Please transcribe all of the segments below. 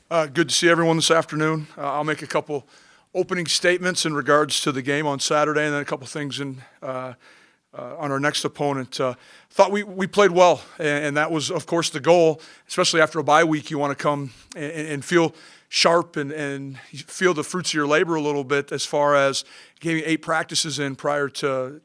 Good to see everyone this afternoon. I'll make a couple opening statements in regards to the game on Saturday, and then a couple things on our next opponent. Thought we played well, and that was, of course, the goal. Especially after a bye week, you want to come and feel sharp and feel the fruits of your labor a little bit, as far as getting 8 practices in prior to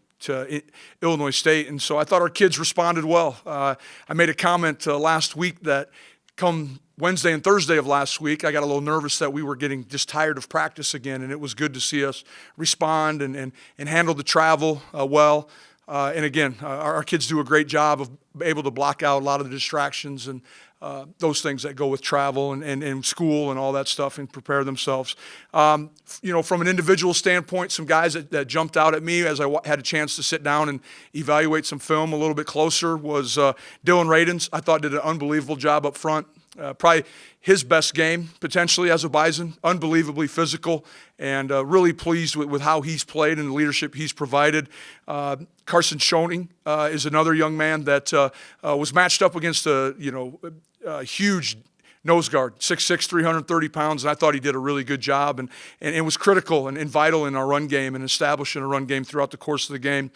Illinois State. And so I thought our kids responded well. I made a comment last week that come Wednesday and Thursday of last week, I got a little nervous that we were getting just tired of practice again, and it was good to see us respond and handle the travel well. And again, our kids do a great job of able to block out a lot of the distractions and those things that go with travel and school and all that stuff, and prepare themselves. From an individual standpoint, some guys that jumped out at me as I had a chance to sit down and evaluate some film a little bit closer was Dylan Radens. I thought did an unbelievable job up front. Probably his best game, potentially, as a Bison. Unbelievably physical, and really pleased with how he's played and the leadership he's provided. Carson Schoening is another young man that was matched up against a huge nose guard, 6'6", 330 pounds, and I thought he did a really good job and was critical and vital in our run game and establishing a run game throughout the course of the game.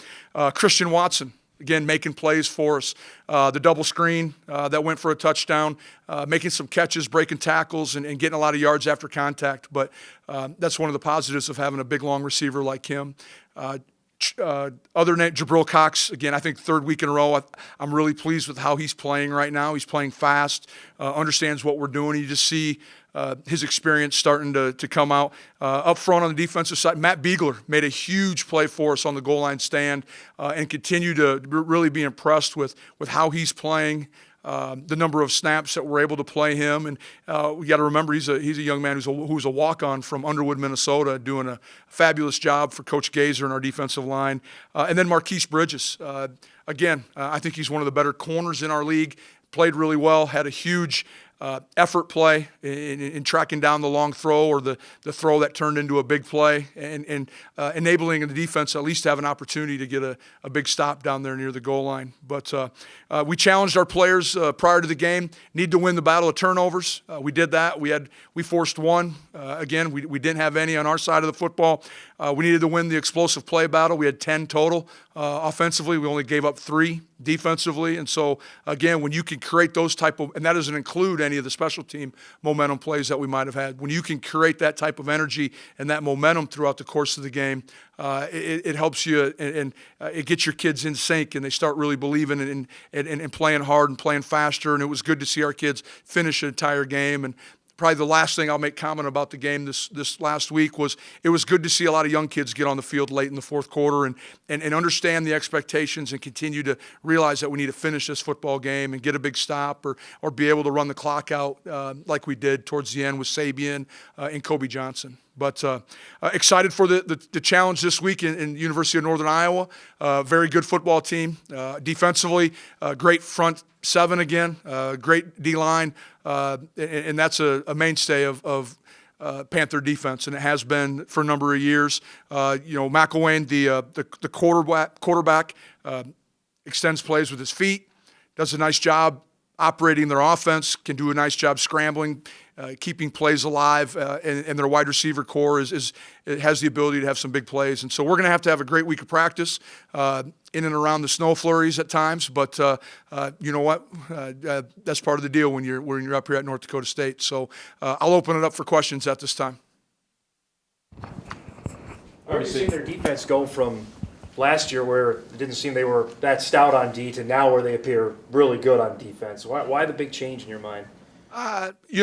Christian Watson, again, making plays for us. The double screen that went for a touchdown, making some catches, breaking tackles, and getting a lot of yards after contact. But that's one of the positives of having a big, long receiver like him. Other name, Jabril Cox, again, I think 3rd week in a row. I'm really pleased with how he's playing right now. He's playing fast, understands what we're doing. You just see his experience starting to come out. Up front on the defensive side, Matt Beagler made a huge play for us on the goal line stand, and continue to really be impressed with how he's playing. The number of snaps that we're able to play him, and we got to remember he's a young man who's a walk-on from Underwood, Minnesota, doing a fabulous job for Coach Gazer and our defensive line. And then Marquise Bridges, again, I think he's one of the better corners in our league. Played really well, had a huge effort play in tracking down the long throw, or the throw that turned into a big play, and enabling the defense at least to have an opportunity to get a big stop down there near the goal line. But we challenged our players prior to the game. Need to win the battle of turnovers. We did that. We forced one. Again, we didn't have any on our side of the football. We needed to win the explosive play battle. We had 10 total. Offensively, we only gave up 3 defensively. And so, again, when you can create those type of – and that doesn't include any of the special team momentum plays that we might have had. When you can create that type of energy and that momentum throughout the course of the game, it helps you, and it gets your kids in sync, and they start really believing and playing hard and playing faster. And it was good to see our kids finish an entire game. And probably the last thing I'll make comment about the game this last week was it was good to see a lot of young kids get on the field late in the 4th quarter and understand the expectations and continue to realize that we need to finish this football game and get a big stop or be able to run the clock out like we did towards the end with Sabian and Kobe Johnson. But excited for the challenge this week in University of Northern Iowa. Very good football team. Defensively, great front 7 again, great D-line, and that's a mainstay of Panther defense, and it has been for a number of years. McElwain, the quarterback, extends plays with his feet, does a nice job operating their offense, can do a nice job scrambling, keeping plays alive, and their wide receiver core it has the ability to have some big plays. And so we're going to have a great week of practice in and around the snow flurries at times. But you know what? That's part of the deal when you're up here at North Dakota State. So I'll open it up for questions at this time. Where have you seen their defense go from last year, where it didn't seem they were that stout on D, to now where they appear really good on defense? Why the big change in your mind? They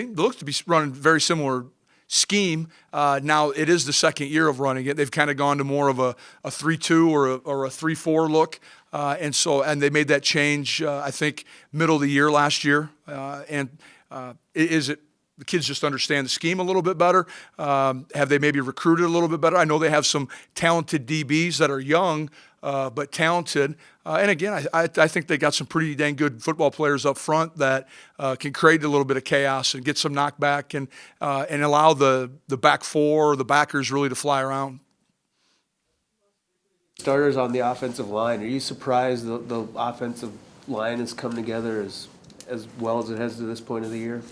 look to be running very similar scheme. Now it is the 2nd year of running it. They've kind of gone to more of a 3-2 or a 3-4 look, and they made that change I think middle of the year last year. The kids just understand the scheme a little bit better? Have they maybe recruited a little bit better? I know they have some talented DBs that are young, but talented. And again, I think they got some pretty dang good football players up front that can create a little bit of chaos and get some knockback and allow the back 4 or the backers really to fly around. Starters on the offensive line. Are you surprised the offensive line has come together as well as it has to this point of the year?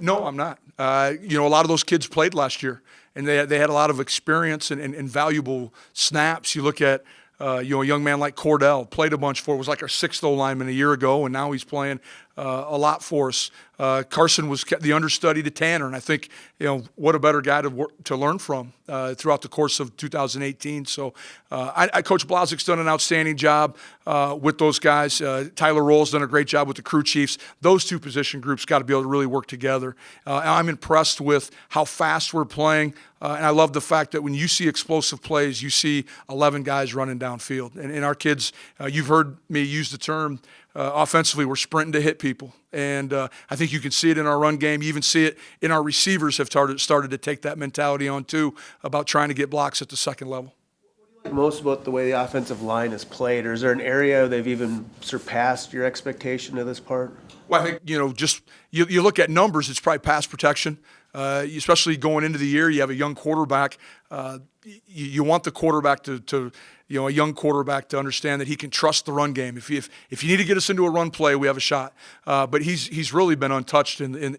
No, I'm not. A lot of those kids played last year, and they had a lot of experience and valuable snaps. You look at a young man like Cordell, played a bunch for, was like our sixth O-lineman a year ago, and now he's playing a lot for us. Carson was the understudy to Tanner, and I think, what a better guy to learn from throughout the course of 2018. So Coach Blazek's done an outstanding job with those guys. Tyler Roll's done a great job with the crew chiefs. Those two position groups got to be able to really work together. I'm impressed with how fast we're playing, and I love the fact that when you see explosive plays, you see 11 guys running downfield. And our kids, you've heard me use the term, offensively, we're sprinting to hit people. And I think you can see it in our run game. You even see it in our receivers have started to take that mentality on too, about trying to get blocks at the second level. Most about the way the offensive line is played, or is there an area they've even surpassed your expectation to this part? Well, I think, just you look at numbers, it's probably pass protection. Especially going into the year, you have a young quarterback. You want the quarterback to a young quarterback to understand that he can trust the run game. If you need to get us into a run play, we have a shot. But he's really been untouched in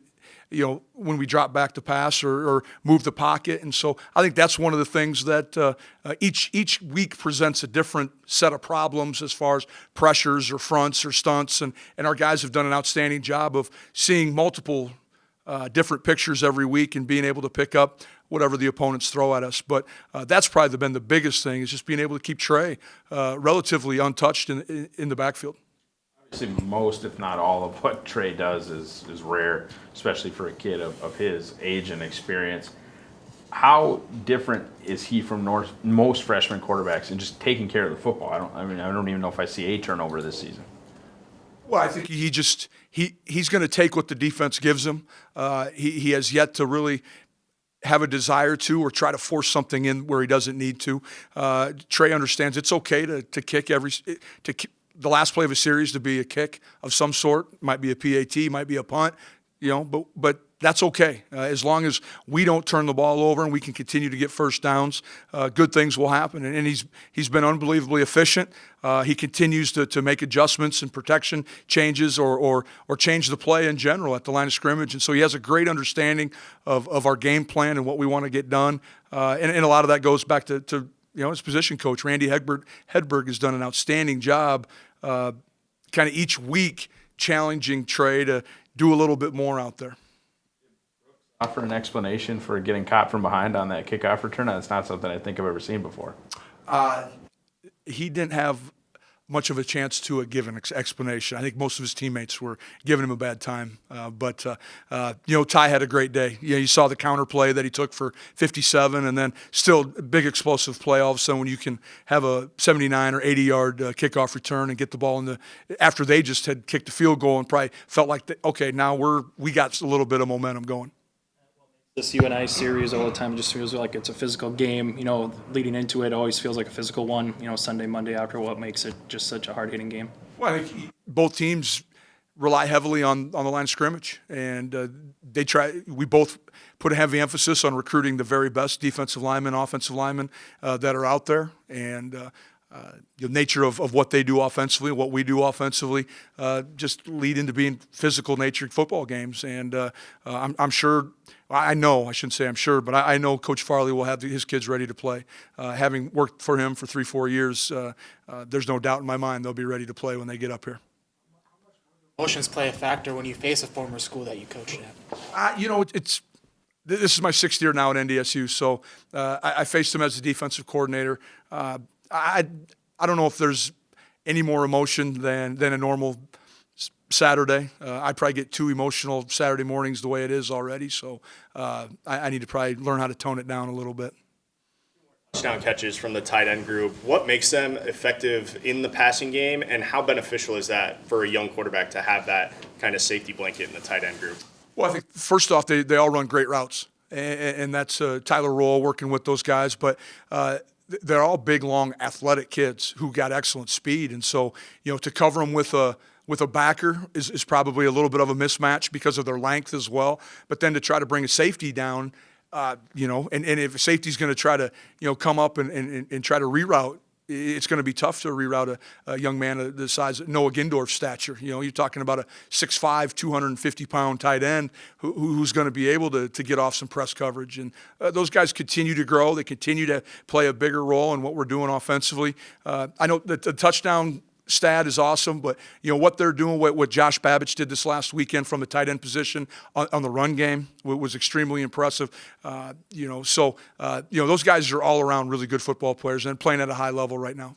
when we drop back to pass or move the pocket. And so I think that's one of the things that each week presents a different set of problems as far as pressures or fronts or stunts. And our guys have done an outstanding job of seeing multiple different pictures every week and being able to pick up whatever the opponents throw at us. But that's probably been the biggest thing, is just being able to keep Trey relatively untouched in the backfield. Obviously, most, if not all, of what Trey does is rare, especially for a kid of his age and experience. How different is he from most freshman quarterbacks in just taking care of the football? I don't even know if I see a turnover this season. Well, I think he's going to take what the defense gives him. He has yet to really have a desire to or try to force something in where he doesn't need to. Trey understands it's okay to kick the last play of a series to be a kick of some sort. Might be a PAT, might be a punt, but that's okay. As long as we don't turn the ball over and we can continue to get first downs, good things will happen. And he's been unbelievably efficient. He continues to make adjustments and protection changes or change the play in general at the line of scrimmage. And so he has a great understanding of our game plan and what we want to get done. And a lot of that goes back to his position coach, Randy Hedberg, has done an outstanding job kind of each week challenging Trey to do a little bit more out there. Offer an explanation for getting caught from behind on that kickoff return? That's not something I think I've ever seen before. He didn't have much of a chance to give an explanation. I think most of his teammates were giving him a bad time. But Ty had a great day. You saw the counter play that he took for 57, and then still a big explosive play. All of a sudden, when you can have a 79 or 80-yard kickoff return and get the ball after they just had kicked the field goal and probably felt like, okay, now we got a little bit of momentum going. This UNI series all the time just feels like it's a physical game. Leading into it always feels like a physical one. Sunday, Monday after, what makes it just such a hard-hitting game? Well, I think both teams rely heavily on the line of scrimmage, and we both put a heavy emphasis on recruiting the very best defensive linemen, offensive linemen that are out there, and the nature of what they do offensively, what we do offensively, just lead into being physical-natured football games. And I'm sure. I know, I shouldn't say I'm sure, but I know Coach Farley will have his kids ready to play. Having worked for him for 3-4 years, there's no doubt in my mind they'll be ready to play when they get up here. Emotions play a factor when you face a former school that you coached at. This is my 6th year now at NDSU, so I faced him as the defensive coordinator. I don't know if there's any more emotion than a normal Saturday. I probably get too emotional Saturday mornings the way it is already, so I need to probably learn how to tone it down a little bit. Touchdown catches from the tight end group. What makes them effective in the passing game, and how beneficial is that for a young quarterback to have that kind of safety blanket in the tight end group? Well, I think first off, they all run great routes, and that's Tyler Roll working with those guys, but they're all big, long, athletic kids who got excellent speed, and so to cover them with a backer is probably a little bit of a mismatch because of their length as well. But then to try to bring a safety down, and if a safety's going to try to come up and try to reroute it's going to be tough to reroute a young man of the size of Noah Gindorf's stature. You know, you're talking about a 6'5", 250-pound tight end who's going to be able to get off some press coverage. And those guys continue to grow. They continue to play a bigger role in what we're doing offensively. I know that the touchdown stat is awesome, but you know what they're doing, what Josh Babich did this last weekend from the tight end position on the run game was extremely impressive. You know, so you know those guys are all around really good football players and playing at a high level right now.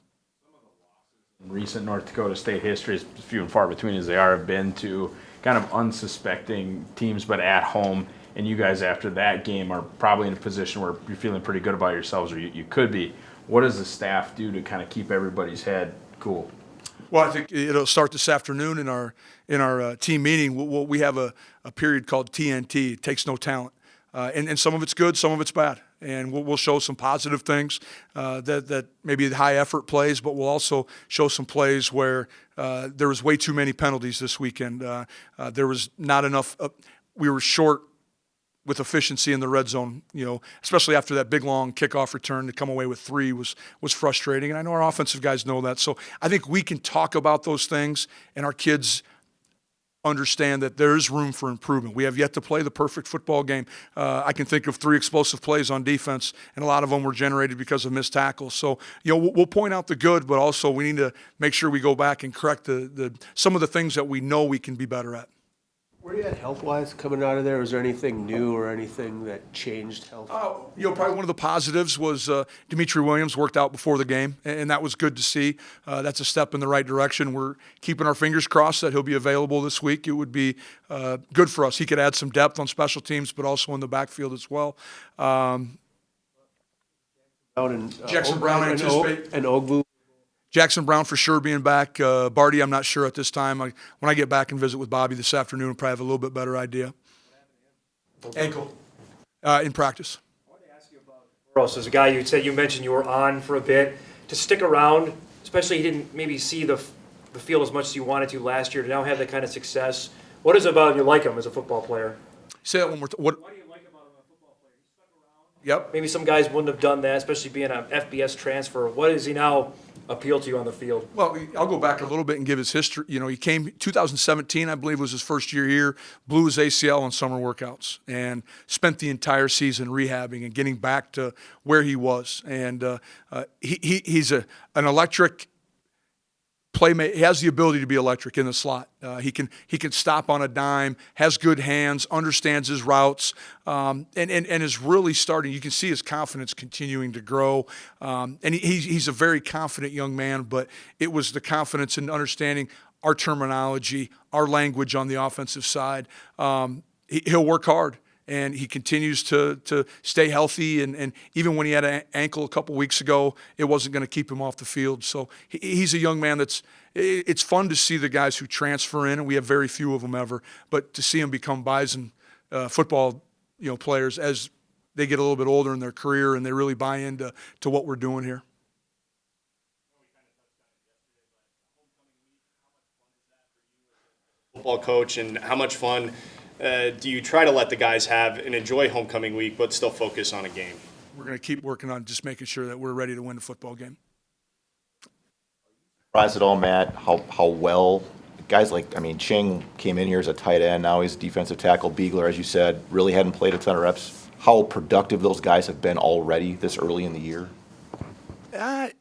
Recent North Dakota State history, as few and far between as they are, have been to kind of unsuspecting teams, but at home. And you guys, after that game, are probably in a position where you're feeling pretty good about yourselves, or you could be. What does the staff do to kind of keep everybody's head cool? Well, I think it'll start this afternoon in our team meeting. We have a period called TNT. It takes no talent, and some of it's good, some of it's bad, and we'll show some positive things that maybe high effort plays, but we'll also show some plays where there was way too many penalties this weekend. There was not enough. We were short with efficiency in the red zone, you know, especially after that big long kickoff return to come away with 3 was frustrating. And I know our offensive guys know that. So I think we can talk about those things and our kids understand that there is room for improvement. We have yet to play the perfect football game. I can think of 3 explosive plays on defense, and a lot of them were generated because of missed tackles. So, you know, we'll point out the good, but also we need to make sure we go back and correct some of the things that we know we can be better at. Where are you at health-wise coming out of there? Was there anything new or anything that changed health? You know, probably one of the positives was Dimitri Williams worked out before the game, and that was good to see. That's a step in the right direction. We're keeping our fingers crossed that he'll be available this week. It would be good for us. He could add some depth on special teams, but also in the backfield as well. Jackson Brown, I anticipate. And Ogbu. Jackson Brown for sure being back. Barty, I'm not sure at this time. When I get back and visit with Bobby this afternoon, I'll probably have a little bit better idea. Ankle in practice. I wanted to ask you about Ross as a guy you mentioned you were on for a bit. To stick around, especially he didn't maybe see the field as much as you wanted to last year, to now have that kind of success. What is it about him you like him as a football player? Say that one more time. What do you like about him as a football player? He stuck around. Yep. Maybe some guys wouldn't have done that, especially being an FBS transfer. What does he now appeal to you on the field? Well, I'll go back a little bit and give his history. You know, he came 2017, I believe, was his first year here, blew his ACL on summer workouts, and spent the entire season rehabbing and getting back to where he was. And he's an electric playmaker. He has the ability to be electric in the slot. He can stop on a dime, has good hands, understands his routes, and is really starting. You can see his confidence continuing to grow. And he's a very confident young man, but it was the confidence in understanding our terminology, our language on the offensive side. He'll work hard. And he continues to stay healthy. And even when he had an ankle a couple weeks ago, it wasn't going to keep him off the field. So he's a young man it's fun to see the guys who transfer in, and we have very few of them ever, but to see them become Bison football players as they get a little bit older in their career and they really buy into what we're doing here. Football coach, and how much fun do you try to let the guys have and enjoy homecoming week, but still focus on a game? We're going to keep working on just making sure that we're ready to win the football game. Surprised at all, Matt, how well guys Ching came in here as a tight end. Now he's defensive tackle. Beegler, as you said, really hadn't played a ton of reps. How productive those guys have been already this early in the year? A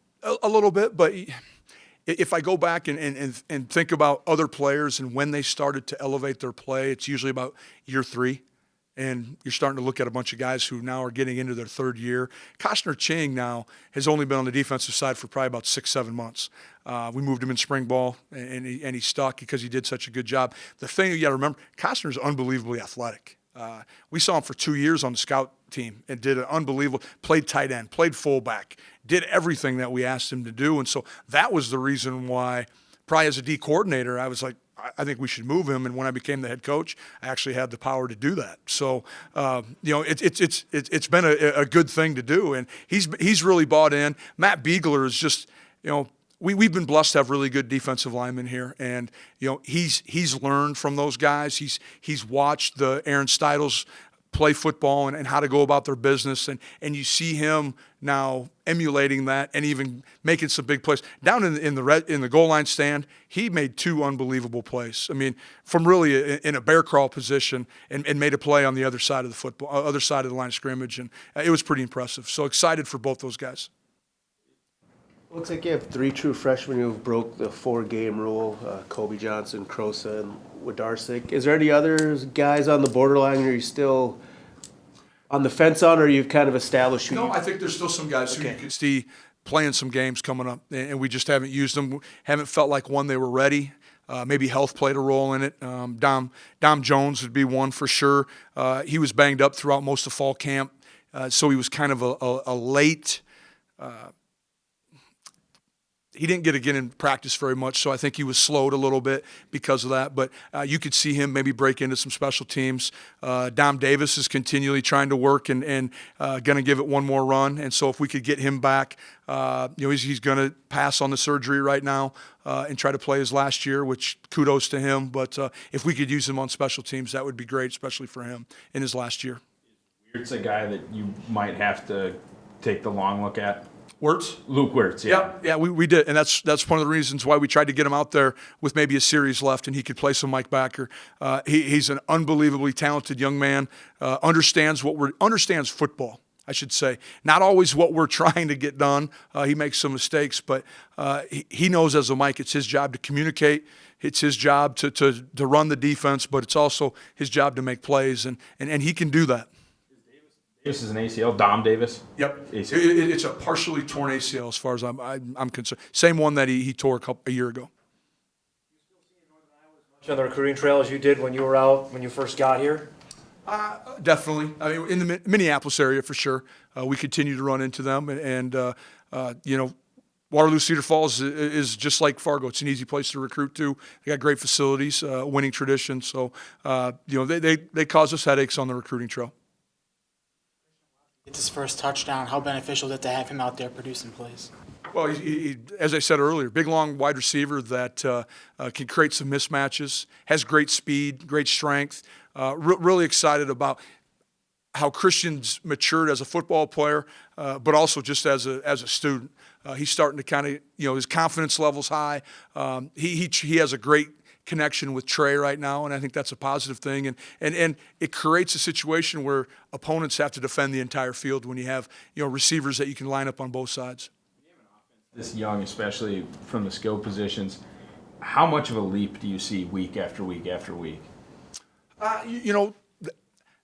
little bit, but if I go back and think about other players and when they started to elevate their play, it's usually about year 3. And you're starting to look at a bunch of guys who now are getting into their 3rd year. Koshner Ching now has only been on the defensive side for probably about 6-7 months. We moved him in spring ball, and he stuck because he did such a good job. The thing you got to remember, Koshner is unbelievably athletic. We saw him for 2 years on the scout team and did an unbelievable, played tight end, played fullback, did everything that we asked him to do. And so that was the reason why, probably as a D coordinator, I was like, I think we should move him. And when I became the head coach, I actually had the power to do that. So, it's been a good thing to do. And he's really bought in. Matt Beegler is just, we've been blessed to have really good defensive linemen here. And, he's learned from those guys. He's watched the Aaron Steidles play football and how to go about their business. And you see him now emulating that and even making some big plays. Down in the goal line stand, he made 2 unbelievable plays. I mean, from really in a bear crawl position and made a play on the other side of the football, other side of the line of scrimmage. And it was pretty impressive. So excited for both those guys. Looks like you have 3 true freshmen who broke the 4-game rule, Kobe Johnson, Krosa, and Wadarsik. Is there any other guys on the borderline who are you still on the fence on, or you've kind of established who No, you... I think there's still some guys who Okay. you can see playing some games coming up, and we just haven't used them. Haven't felt like, one, they were ready. Maybe health played a role in it. Dom Jones would be one for sure. He was banged up throughout most of fall camp, so he was kind of a late he didn't get in practice very much, so I think he was slowed a little bit because of that. But you could see him maybe break into some special teams. Dom Davis is continually trying to work and going to give it one more run. And so if we could get him back, he's going to pass on the surgery right now and try to play his last year, which kudos to him. But if we could use him on special teams, that would be great, especially for him in his last year. It's a guy that you might have to take the long look at. Wirtz? Luke Wirtz, yeah. Yeah, we did, and that's one of the reasons why we tried to get him out there with maybe a series left, and he could play some Mike Backer. He's an unbelievably talented young man. Understands football, I should say. Not always what we're trying to get done. He makes some mistakes, but he knows as a Mike, it's his job to communicate. It's his job to run the defense, but it's also his job to make plays, and he can do that. This is an ACL, Dom Davis. Yep, ACL. it's a partially torn ACL as far as I'm concerned. Same one that he tore a year ago. On the recruiting trail as you did when you were out when you first got here? Definitely. I mean, in the Minneapolis area for sure. We continue to run into them, and Waterloo Cedar Falls is just like Fargo. It's an easy place to recruit to. They got great facilities, winning tradition. So they cause us headaches on the recruiting trail. It's his first touchdown. How beneficial is it to have him out there producing plays? Well, he, as I said earlier, big, long wide receiver that can create some mismatches, has great speed, great strength. Really excited about how Christian's matured as a football player, but also just as a student. He's starting to kind of, his confidence level's high. He has a great connection with Trey right now, and I think that's a positive thing. And it creates a situation where opponents have to defend the entire field when you have receivers that you can line up on both sides. This young, especially from the skill positions, how much of a leap do you see week after week after week?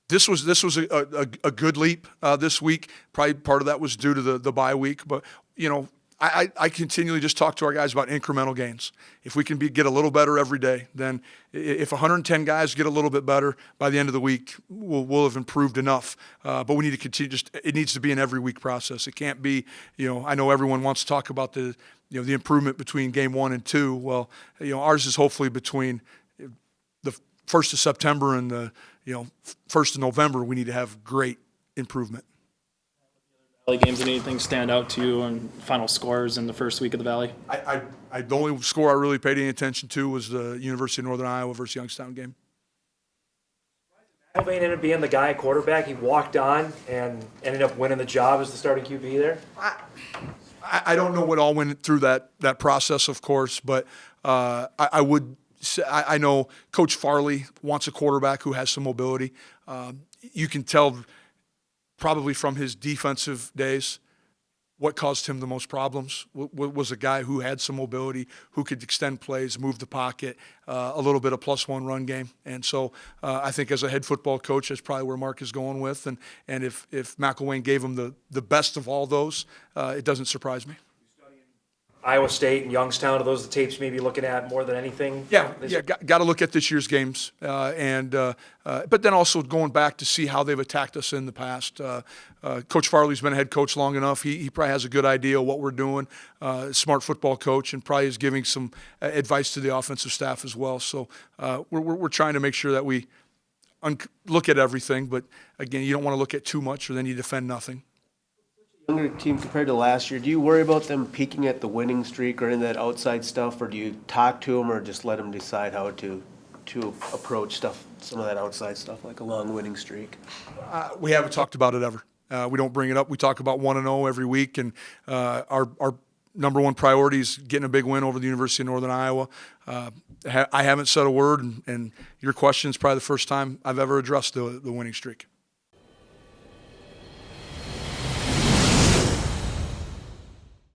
This was a good leap this week. Probably part of that was due to the bye week, but I continually just talk to our guys about incremental gains. If we can get a little better every day, then if 110 guys get a little bit better by the end of the week, we'll have improved enough. But we need to continue. It needs to be an every week process. It can't be. I know everyone wants to talk about the improvement between game 1 and 2. Well, ours is hopefully between the 1st of September and the 1st of November. We need to have great improvement. Valley games, did anything stand out to you on final scores in the first week of the Valley? The only score I really paid any attention to was the University of Northern Iowa versus Youngstown game. McElvain ended up being the guy at quarterback. He walked on and ended up winning the job as the starting QB there. I don't know what all went through that process, of course, but I would say I know Coach Farley wants a quarterback who has some mobility. You can tell probably from his defensive days what caused him the most problems was a guy who had some mobility, who could extend plays, move the pocket, a little bit of +1 run game. And so I think as a head football coach, that's probably where Mark is going with. And if McElwain gave him the best of all those, it doesn't surprise me. Iowa State and Youngstown, are those the tapes maybe looking at more than anything? Yeah, got to look at this year's games, but then also going back to see how they've attacked us in the past. Coach Farley's been a head coach long enough. He probably has a good idea of what we're doing. Smart football coach, and probably is giving some advice to the offensive staff as well. So we're trying to make sure that we look at everything, but again, you don't want to look at too much, or then you defend nothing. Younger team compared to last year, do you worry about them peaking at the winning streak or in that outside stuff, or do you talk to them or just let them decide how to to approach stuff, some of that outside stuff, like a long winning streak? We haven't talked about it ever. We don't bring it up. We talk about 1-0 every week, and our number one priority is getting a big win over the University of Northern Iowa. I haven't said a word, and your question is probably the first time I've ever addressed the winning streak.